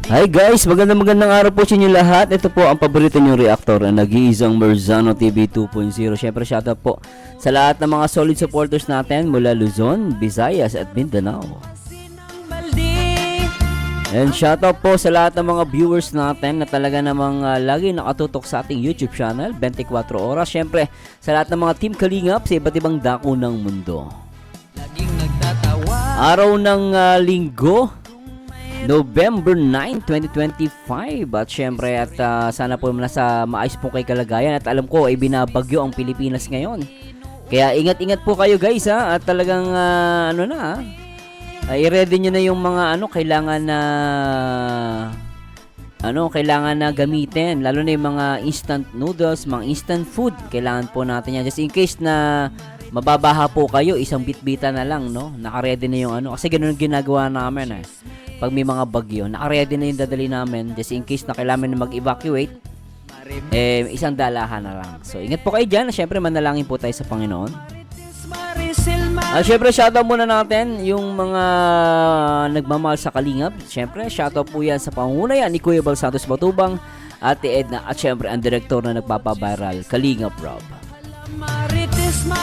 Hi guys, magandang araw po sa inyo lahat. Ito po ang paborito nyong reactor na nag-iisang Merzano TV 2.0. Syempre shoutout po sa lahat ng mga solid supporters natin mula Luzon, Visayas at Mindanao. And shoutout po sa lahat ng mga viewers natin na talaga namang lagi nakatutok sa ating YouTube channel 24 oras. Syempre sa lahat ng mga Team Kalingap sa iba't ibang dako ng mundo. Araw ng linggo, November 9, 2025. At syempre at sana po nasa maayos po kay kalagayan. At alam ko ay binabagyo ang Pilipinas ngayon. Kaya ingat-ingat po kayo guys ha. At talagang i-ready nyo na yung mga kailangan na gamitin. Lalo na yung mga instant noodles, mga instant food. Kailangan po natin yan. Just in case na mababaha po kayo, isang bitbita na lang, no? Naka-ready na yung Kasi ganun ginagawa namin eh. Pag may mga bagyo, naka-ready na yung dadali namin just in case na kailangan na mag-evacuate, isang dalahan na lang. So, ingat po kayo dyan. Siyempre, manalangin po tayo sa Panginoon. Siyempre, shoutout muna natin yung mga nagmamahal sa Kalingap. Siyempre, shoutout po yan sa pangunayan ni Kuya Bal Santos Batubang, Ate Edna, at siyempre, ang direktor na nagpapaviral, Kalingap Rob.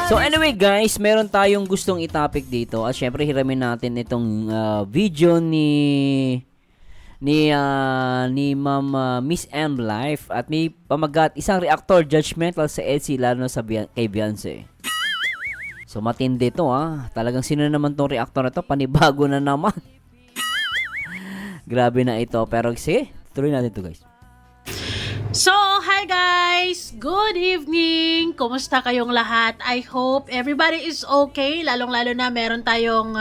So anyway guys, meron tayong gustong i-topic dito at syempre hiramin natin itong video ni Ma'am Miss M Life at may pamagat isang reactor judgmental sa EDSI lalo na sa kay Beyonce. So matindi to talagang sino naman tong reactor na to, panibago na naman. Grabe na ito pero sige, tuloy natin to guys. So, hi guys! Good evening! Kumusta kayong lahat? I hope everybody is okay. Lalong-lalo na meron tayong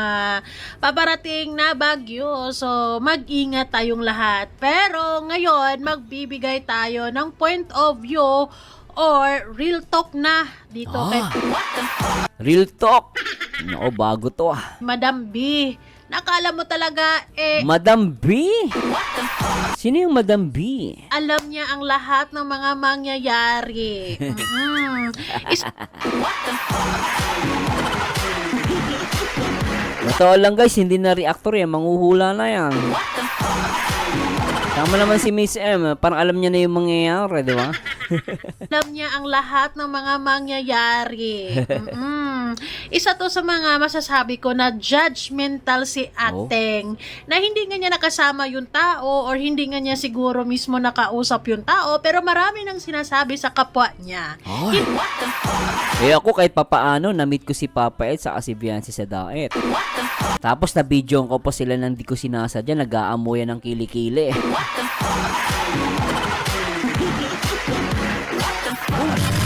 paparating na bagyo. So, mag-ingat tayong lahat. Pero ngayon, magbibigay tayo ng point of view or real talk na dito kay Real talk! Oo, bago to Madam B. Nakala mo talaga Madam B? Sino yung Madam B? Alam niya ang lahat ng mga mangyayari. Totoo lang guys, hindi na reactor yan, manghuhula na yan. Tama naman si Miss M, parang alam niya na yung mangyayari, di ba? Alam niya ang lahat ng mga mangyayari. Isa to sa mga masasabi ko na judgmental si Ateng, na hindi nga niya nakasama yung tao or hindi nga niya siguro mismo nakausap yung tao pero marami nang sinasabi sa kapwa niya. Ako kahit papaano, na-meet ko si Papa Ed sa si Beyonce sa Daet. Tapos na-video ko pa sila nang di ko sinasadya, nag-aamoyan ng kilikili.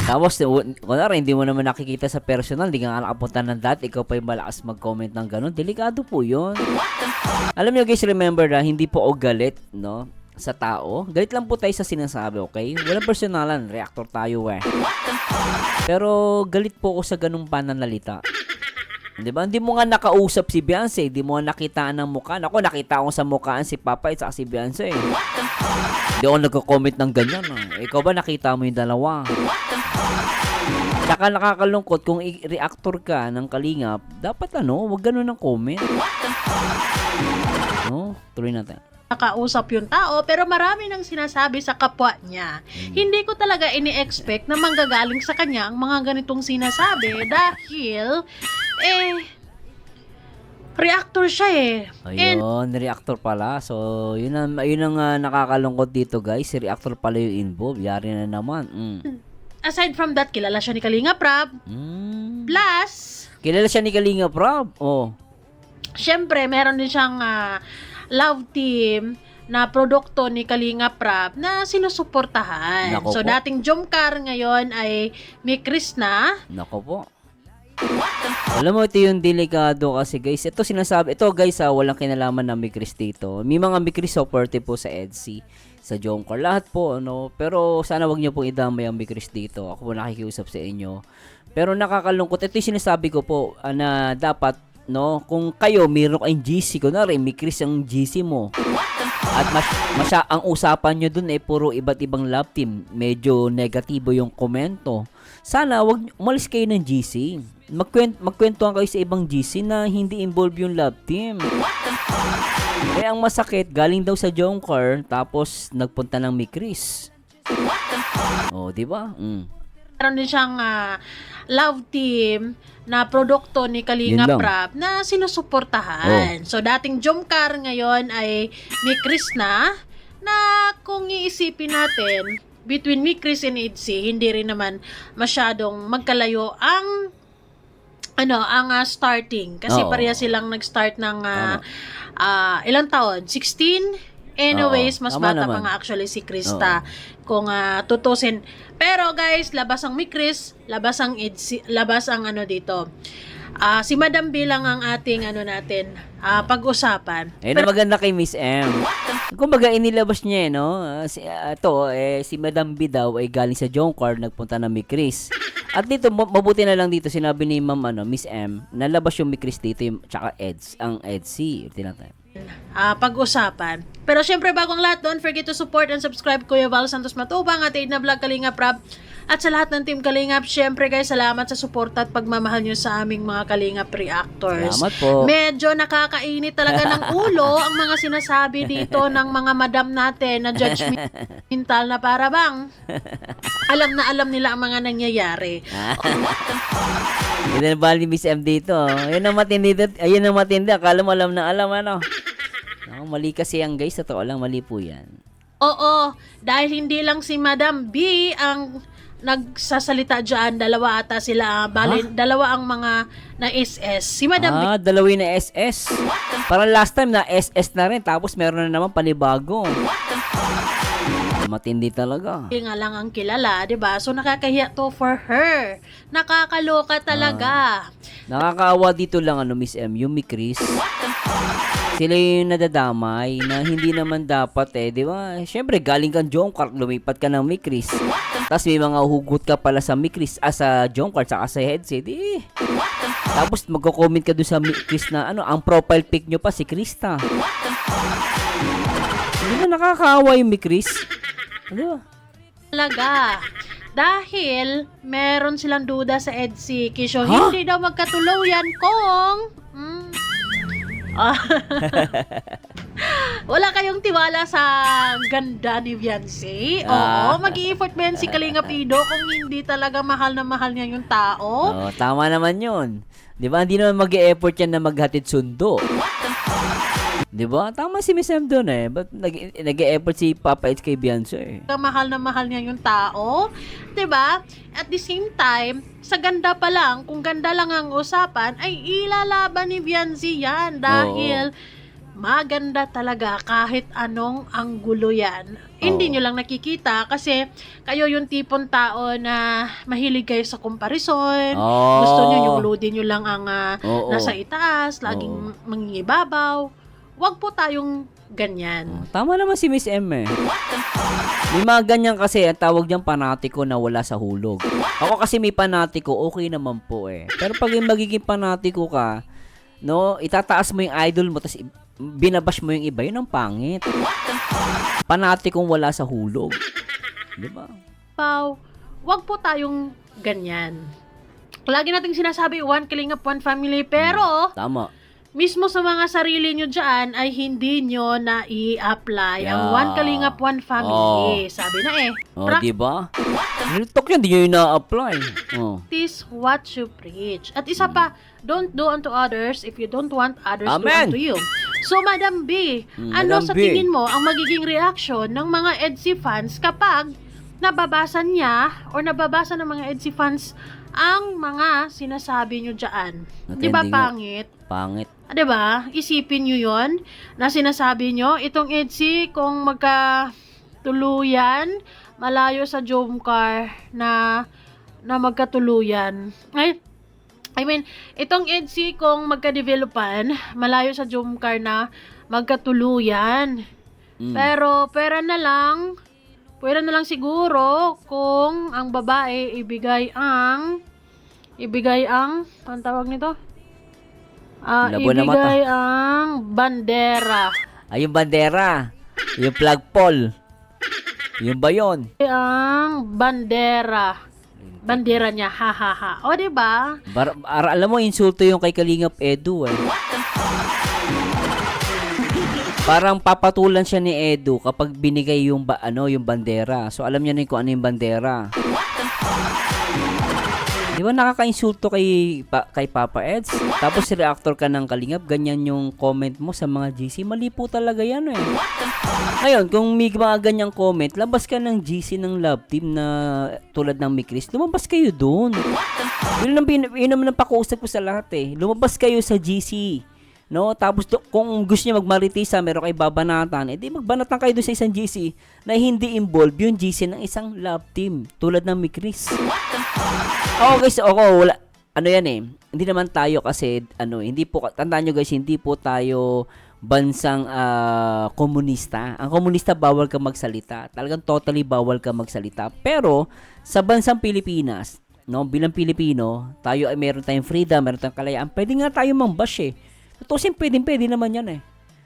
Tapos, kunwari, hindi mo naman nakikita sa personal, hindi ka nga nakapunta ng dati, ikaw pa yung malakas mag-comment ng ganun. Delikado po yun. Alam niyo guys, remember na, hindi po o galit, no? Sa tao. Galit lang po tayo sa sinasabi, okay? Walang personalan, reactor tayo Pero, galit po ako sa ganung pananalita. Di ba? Hindi mo nga nakausap si Beyonce, hindi mo nga nakitaan ng mukha. Ako, nakita ko sa mukhaan si Papa at si Beyonce. Hindi ako nagko-comment ng ganyan. Ikaw ba nakita mo yung dalawa? Saka nakakalungkot kung reactor ka ng Kalingap, dapat wag ganun ng comment. No? Tuloy natin. Nakausap yung tao pero marami nang sinasabi sa kapwa niya. Hindi ko talaga ini-expect na manggagaling sa kanya ang mga ganitong sinasabi dahil reactor siya Ayun, reactor pala. So, yun ang nakakalungkot dito guys. Si reactor pala yung involved. Yari na naman. Aside from that, kilala siya ni Kalinga Prab. Plus, kilala siya ni Kalinga Prab. syempre, meron din siyang love team na produkto ni Kalinga Prab na sinusuportahan. Nako So, po. dating Jomcar ngayon ay may Chris na. Nako po. Alam mo, ito yung delikado kasi guys. Ito guys walang kinalaman na Mikris dito. May mga Mikris supportive po sa EDSI, sa Jomcar. Lahat po, Pero sana wag niyo pong idamay ang Mikris dito. Ako po nakikiusap sa inyo. Pero nakakalungkot. Ito yung sinasabi ko po na dapat no, kung kayo mayroon kayong GC, kunwari may Chris ang GC mo, at ang usapan nyo dun puro iba't ibang love team, medyo negatibo yung komento, sana wag umalis kayo ng GC. Magkwentuhan kayo sa ibang GC na hindi involved yung love team. Ang masakit, galing daw sa Jomcar, tapos nagpunta ng may Chris. Oh, di ba? Meron din siyang love team na produkto ni Kalinga Yun lang. Prab na sinusuportahan. So, dating Jomcar ngayon ay ni Chris na kung iisipin natin, between me, Chris and Itzy, hindi rin naman masyadong magkalayo ang starting. Kasi Oo. pareha silang nag-start ng ilang taon? 16? Anyways, Oo, mas tama bata pa naman. nga actually si Krista kung tutusin. Pero guys, labas ang mi Chris, labas ang Itzy, labas ang dito. Si Madam B lang ang ating natin pag-usapan. Na maganda kay Miss M. Kumbaga inilabas niya no. Si Madam B daw ay galing sa Jomcar, nagpunta na may Chris. At dito mabuti na lang dito sinabi ni Ma'am Miss M, nalabas yung may Chris dito yung tsaka ang Edsy. Tinatay. Pag-usapan. Pero syempre bagong lahat, don't forget to support and subscribe Kuya Val Santos Matubang at Aid na Vlog Kalinga Prab. At sa lahat ng Team Kalingap, syempre guys, salamat sa suporta at pagmamahal nyo sa aming mga Kalingap reactors. Salamat po. Medyo nakakainit talaga ng ulo ang mga sinasabi dito ng mga madam natin na judgmental na para bang alam nila ang mga nangyayari. Hindi na ba ni Miss M dito? Ayun ang matindi. Akala mo alam na alam mali kasi yan guys. Totoo lang, mali po yan. Oo, dahil hindi lang si Madam B ang nagsasalita dyan, dalawa ata sila, dalawa ang mga na SS. Si Madam B, Dalawin na SS. Parang last time na SS na rin, tapos meron na naman panibago. Matindi talaga. nga lang ang kilala, 'di ba? So nakakahiya to for her. Nakakaloka talaga. Nakakaawa dito lang Miss M, yung may Chris. Sila yung nadadamay na hindi naman dapat di ba? Siyempre, galing kang Jomcar, lumipat ka ng may Chris. Tapos may mga hugot ka pala sa may Chris, sa Jomcar, saka sa headset, Tapos magko-comment ka doon sa may Chris na ang profile pic nyo pa si Krista. Hindi ba nakakaawa yung may Chris? Di ba? Talaga. Dahil meron silang duda sa EDSI. Kisyo, hindi daw magkatuluyan kung wala kayong tiwala sa ganda ni Beyonce. Oo, mag-i-effort ba yan si Kalinga Pido kung hindi talaga mahal na mahal niya yung tao? Tama naman yun. Di ba? Hindi naman mag-e-effort yan na maghatid sundo. Di ba? Tama si Miss M doon Ba't nag-e-effort si Papa H kay Beyonce Mahal na mahal niya yung tao. 'Di ba? At the same time, sa ganda pa lang, kung ganda lang ang usapan, ay ilalaban ni Beyonce yan dahil maganda talaga kahit anong anggulo yan. Hindi nyo lang nakikita kasi kayo yung tipong tao na mahilig kayo sa comparison. Gusto nyo yung loadin nyo lang ang nasa itaas, laging mangingibabaw. Huwag po tayong ganyan. Tama naman si Miss M May mga ganyan kasi, ang tawag diyang panatiko na wala sa hulog. Ako kasi may panatiko, okay naman po Pero pag yung magiging panatiko ka, itataas mo yung idol mo, tapos binabash mo yung iba, yun ang pangit. Panatikong wala sa hulog. Diba? Pao, wag po tayong ganyan. Lagi nating sinasabi, one Kalingap, one family, pero Tama. mismo sa mga sarili nyo dyan ay hindi nyo na i-apply ang one Kalingap, one family. Sabi na Diba? Talk yan, di nyo yung na-apply. Practice what you preach. At isa pa, don't do unto others if you don't want others to do Amen. unto you. So, Madam B, ano Madam sa B. tingin mo ang magiging reaction ng mga EDSI fans kapag nababasa niya or nababasa ng mga EDSI fans ang mga sinasabi nyo dyan? Di ba Matindi nga. pangit? Pangit. 'Di ba? Isipin niyo 'yon na sinasabi niyo itong EDSI kung magkatuluyan malayo sa Jomcar na magkatuluyan. Itong EDSI kung magka-developan malayo sa Jomcar na magkatuluyan. Pero pwera na lang siguro kung ang babae ibigay ang tawag nito? Labo na mata. Ibigay ang bandera. Ay, yung bandera. Yung flagpole. Yung ba yun? Ang bandera. Bandera niya, ha ha ha. O, diba? Alam mo, insulto yung kay Kalingap Edu eh. Parang papatulan siya ni Edu kapag binigay yung yung bandera. So alam niya na kung ano yung bandera. Di ba nakaka-insulto kay Papa Eds? Tapos reactor ka ng Kalingap, ganyan yung comment mo sa mga GC. Mali po talaga yan eh. Ngayon, kung may mga ganyang comment, labas ka ng GC ng love team na tulad ng Mikris, lumabas kayo dun. Yun naman ang pakuusap ko sa lahat eh. Lumabas kayo sa GC. No? Tapos kung gusto niyo magmaritisa, meron kayo babanatan, edi magbanatan kayo doon sa isang GC na hindi involved yung GC ng isang love team tulad ng Mikris. Okay, so wala. Ano yan eh, hindi naman tayo kasi, hindi po, tandaan nyo guys, hindi po tayo bansang komunista. Ang komunista, bawal ka magsalita. Talagang totally bawal ka magsalita. Pero, sa bansang Pilipinas, no, bilang Pilipino, tayo ay meron tayong freedom, meron tayong kalayaan. Pwede nga tayo mambash eh. Tutusin, pwede naman yan eh.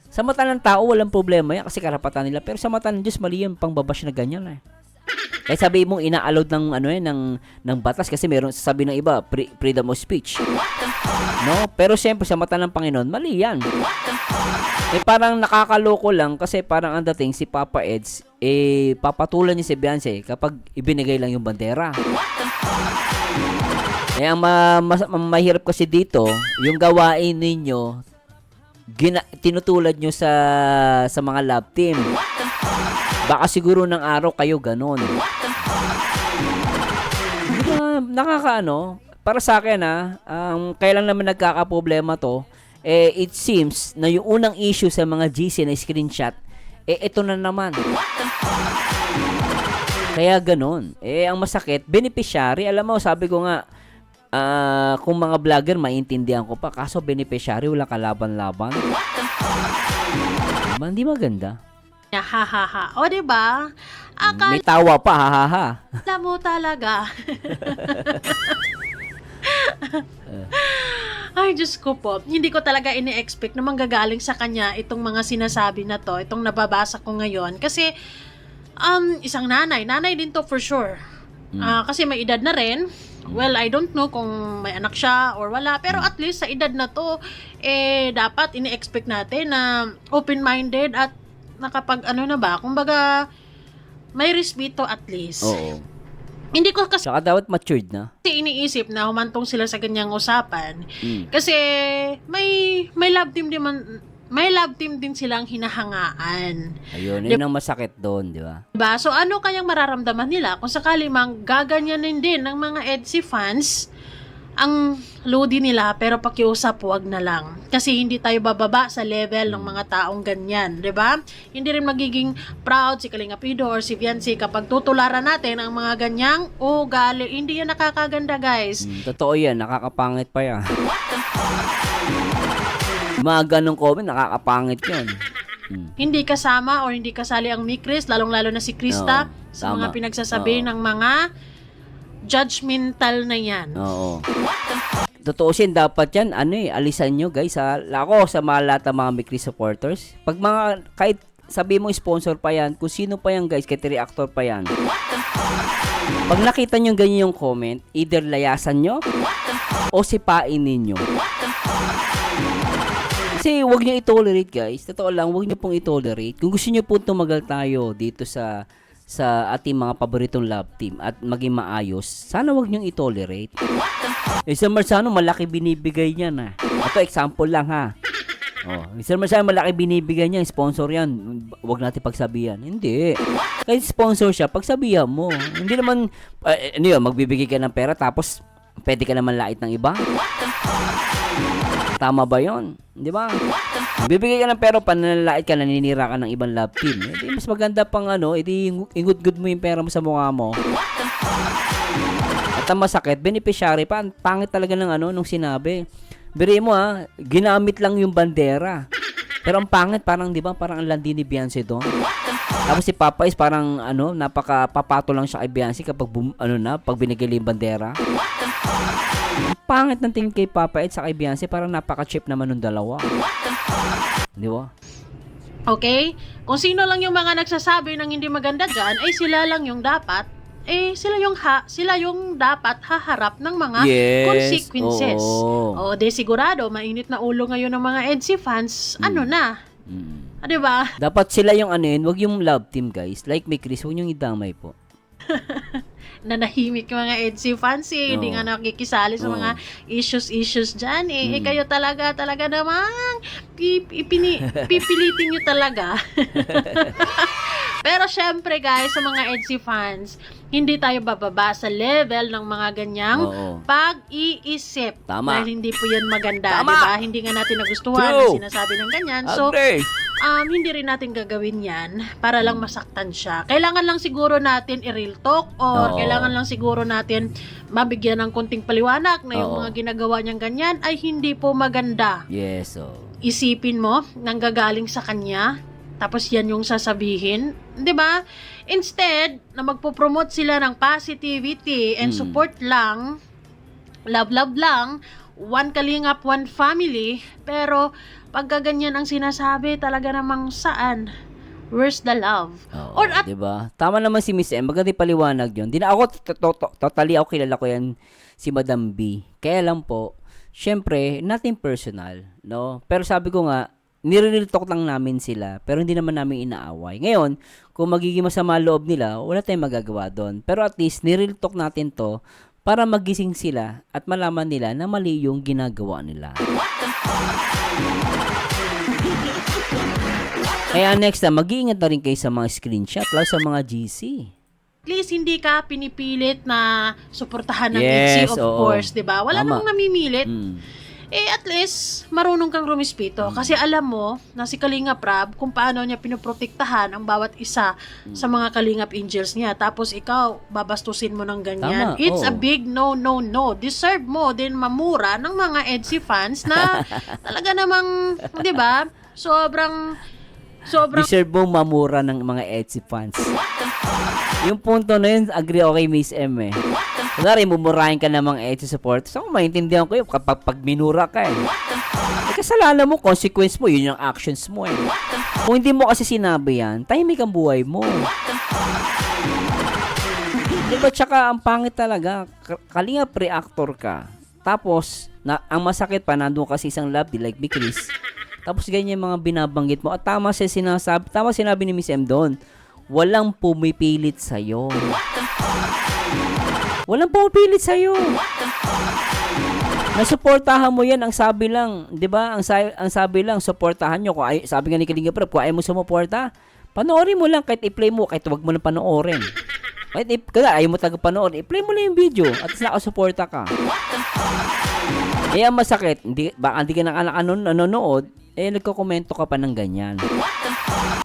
Sa mata ng tao, walang problema yan kasi karapatan nila. Pero sa mata ng Diyos, mali yung pangbabash na ganyan eh. Kaya sabi mong ina-allowed ng batas kasi meron sabi ng iba freedom of speech. No? Pero siyempre sa mata ng Panginoon, mali yan. Eh parang nakakaloko lang kasi parang ang dating si Papa Eds papatulan niya si Beyonce kapag ibinigay lang yung bandera. Eh ang mahirap kasi dito, yung gawain ninyo tinutulad nyo sa mga love team. Baka siguro ng araw kayo ganon. Para sa akin kailan naman nagkakaproblema to, it seems na yung unang issue sa mga GC na screenshot, ito na naman. Kaya ganon. Ang masakit, beneficiary, alam mo, sabi ko nga, kung mga vlogger, maintindihan ko pa, kaso beneficiary, wala kalaban-laban. Hindi maganda. Ha ha ha. O, diba? May tawa pa, ha ha ha. Alam mo talaga. Ay, Diyos ko po. Hindi ko talaga ini-expect na manggagaling sa kanya itong mga sinasabi na to, itong nababasa ko ngayon. Kasi, isang nanay din to for sure. Kasi may edad na rin. Well, I don't know kung may anak siya or wala. Pero at least sa edad na to, dapat ini-expect natin na open-minded at nakapag kumbaga may respeto at least. Oo. Hindi ko kasi Saka dapat matured na. iniisip na humantong sila sa ganyang usapan. Kasi may love team din silang hinahangaan. Ayun, yun ang masakit doon, di ba? Diba? So ano kayang mararamdaman nila kung sakali mang gaganyanin din ng mga EDSI fans ang lodi nila, pero pakiusap, wag na lang. Kasi hindi tayo bababa sa level ng mga taong ganyan, di ba? Hindi rin magiging proud si Kalingap Ido or si Viancy kapag tutularan natin ang mga ganyang ugali. Hindi yan nakakaganda, guys. Totoo yan, nakakapangit pa yan. Mga ganong comment, nakakapangit yun. Hindi kasama or hindi kasali ang Mikris, lalong-lalo na si Krista, sa mga pinagsasabi ng mga judgmental na yan. Oo. Totoo sin dapat yan, alisan nyo guys ha. Ako sa lahat ng mga Mikris supporters, pag kahit sabi mo sponsor pa yan, kung sino pa yan guys, kahit reactor pa yan. Pag nakita nyo ganyan yung comment, either layasan nyo o sipain ninyo. Kasi huwag nyo i-tolerate guys. Totoo lang, huwag nyo pong i-tolerate. Kung gusto nyo po tumagal tayo dito sa ating mga paboritong love team at maging maayos, sana wag niyong i-tolerate. Sir Marzano, malaki binibigay niya na. Ito, example lang ha. Sir Marzano, malaki binibigay niya, sponsor yan. Wag natin pagsabihan. Hindi. Kahit sponsor siya, pagsabihan mo. Hindi naman, magbibigay ka ng pera tapos pwede ka naman lait ng iba. Tama ba yon? Di ba? Bibigay ka ng pera, pananalait ka, naninira ka ng ibang love team. Edi mas maganda pang ingud-gud mo yung pera mo sa mukha mo. At ang masakit, beneficiary pa. Pangit talaga ng nung sinabi. Biri mo ginamit lang yung bandera. Pero ang pangit, parang di ba, parang ang landi ni Beyonce doon. Tapos si Papa is parang napaka-papato lang siya kay Beyonce kapag pag binigay yung bandera. Ang pangit ng tingin kay Papa Ed sa kay Beyonce, parang napaka-cheap naman ng dalawa. Di ba? Okay? Kung sino lang yung mga nagsasabi ng hindi maganda dyan, ay sila lang yung dapat, sila yung dapat haharap ng mga Yes, consequences. oo. O, de sigurado, mainit na ulo ngayon ng mga EDSA fans, ano na? Ah, di ba? Dapat sila yung ano yun, wag yung love team guys. Like may Chris, huwag yung idamay po. Nanahimik yung mga EDSA fans hindi Oo. nga nakikisali sa mga issues dyan kayo talaga namang pipilitin nyo talaga. Pero syempre guys, sa mga EDSA fans, hindi tayo bababa sa level ng mga ganyang Oo. pag-iisip. Tama. Dahil hindi po yan maganda, Tama. diba? Hindi nga natin nagustuhan True. na sinasabi ng ganyan. So, Agree. hindi rin natin gagawin yan para lang masaktan siya. Kailangan lang siguro natin i-real talk or Oo. kailangan lang siguro natin mabigyan ng konting paliwanag na yung Oo. mga ginagawa niyang ganyan ay hindi po maganda. Yes, oh. Isipin mo, nanggagaling sa kanya, tapos yan yung sasabihin, 'di ba? Instead, na magpo-promote sila ng positivity and support lang, love lang, one kalingap, one family, pero pagkaganyan ang sinasabi, talaga namang saan? Where's the love? Oo, Or at diba? Tama naman si Miss M. Maganda yung paliwanag yun. Di na ako, totally ako kilala ko yan si Madam B. Kaya lang po, syempre, nothing personal, no? Pero sabi ko nga, nire-real talk lang namin sila, pero hindi naman namin inaaway. Ngayon, kung magiging masama loob nila, wala tayong magagawa doon. Pero at least, nire-real talk natin to para magising sila at malaman nila na mali yung ginagawa nila. Kaya next na, mag-iingat na rin kayo sa mga screenshot, lalo sa mga GC. least, hindi ka pinipilit na suportahan ng Yes, EDSA, of oo. course, di ba? Wala Tama. namang namimilit. Mm. At least, marunong kang rumispito. Kasi alam mo, na si Kalingap Rab, kung paano niya pinoprotektahan ang bawat isa sa mga Kalingap Angels niya. Tapos ikaw, babastusin mo ng ganyan. Tama, It's a oo. big no. Deserve mo din mamura ng mga EDSA fans na talaga namang, di ba, sobrang Deserve mong mamura ng mga Etsy fans. Yung punto na yun, agree okay Miss M eh. Kunwari, mumurahin ka ng mga Etsy supporters. Ako, maintindihan ko yun kapag minura ka eh. Kasalanan mo, consequence mo, yun yung actions mo eh. Kung hindi mo kasi sinabi yan, tahimik ang buhay mo. Diba, tsaka ang pangit talaga, Kalingap reactor ka. Tapos, ang masakit pa, nandun kasi isang lobby like me, Chris. Tapos ganyan yung mga binabanggit mo. At tama sinabi ni Miss M doon, walang pumipilit sa'yo. Walang pumipilit sa'yo. Nasuportahan mo yan, ang sabi lang, di ba? Ang sabi lang, suportahan nyo. Sabi nga ni Kalingap Rab, kung ayaw mo sumuporta, panoorin mo lang, kahit i-play mo, kahit wag mo na panoorin. Kahit ayaw mo taga-panoorin, i-play mo lang yung video at nakasuporta ka. Ang masakit, baka hindi ka nanonood, nagko-komento ka pa ng ganyan.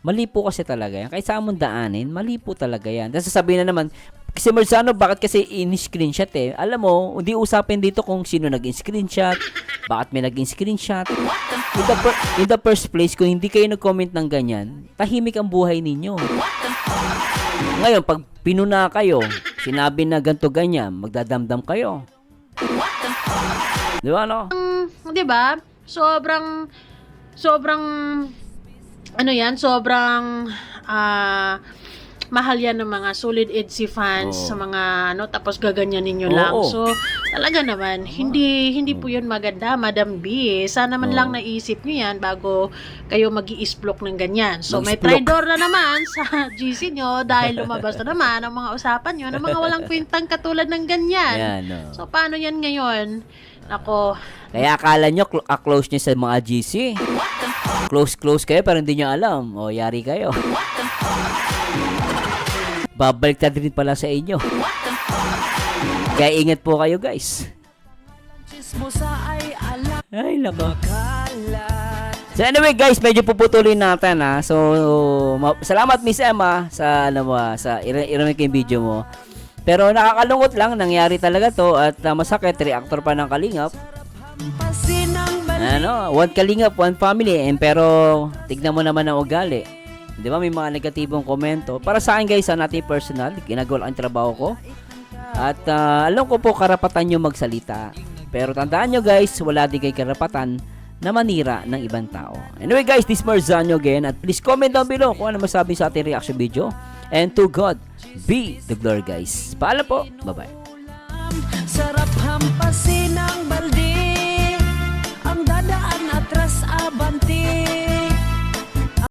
Mali po kasi talaga yan. Kahit saan mong daanin, mali po talaga yan. Tapos sasabihin na naman, kasi Marzano, bakit kasi in-screenshot eh? Alam mo, hindi usapin dito kung sino nag-screenshot, bakit may nag-screenshot. In the first place, kung hindi kayo nag-comment ng ganyan, tahimik ang buhay ninyo. Ngayon, pag pinuna kayo, sinabi na ganto ganyan, magdadamdam kayo. Di ba, no? di ba? Sobrang mahal yan ng mga solid EDSA fans sa mga tapos gaganyanin nyo lang. Oo. So, talaga naman, hindi po yun maganda, Madam B. Sana man lang naisip nyo yan bago kayo mag-i-isplok ng ganyan. So, may Mag-isplok. traitor na naman sa GC nyo dahil lumabas na naman ang mga usapan nyo ng mga walang kwentang katulad ng ganyan. Yan, no. So, paano yan ngayon? Ako, Kaya akala nyo, close nyo sa mga GC. Close kayo, pero hindi nyo alam. O, yari kayo. Babalik na din pala sa inyo. Kaya ingat po kayo, guys. Ay, nako. So anyway, guys, medyo puputulin natin, ha. So, salamat, Miss Emma, sa iramay ko yung video mo. Pero nakakalungkot lang, nangyari talaga to at masakit, reactor pa ng Kalingap. One Kalingap, one family. Pero tignan mo naman ang ugali. Di ba, may mga negatibong komento. Para sa akin, guys, natin personal, ginagawa ang trabaho ko. At alam ko po, karapatan nyo magsalita. Pero tandaan nyo guys, wala din kayo karapatan na manira ng ibang tao. Anyway guys, this is Marzano again, at please comment down below kung ano masabi sa ating reaction video. And to God be the glory guys. Paalam po. Bye-bye. Sarap hampasin ang balde, ang dadaan atras abanti.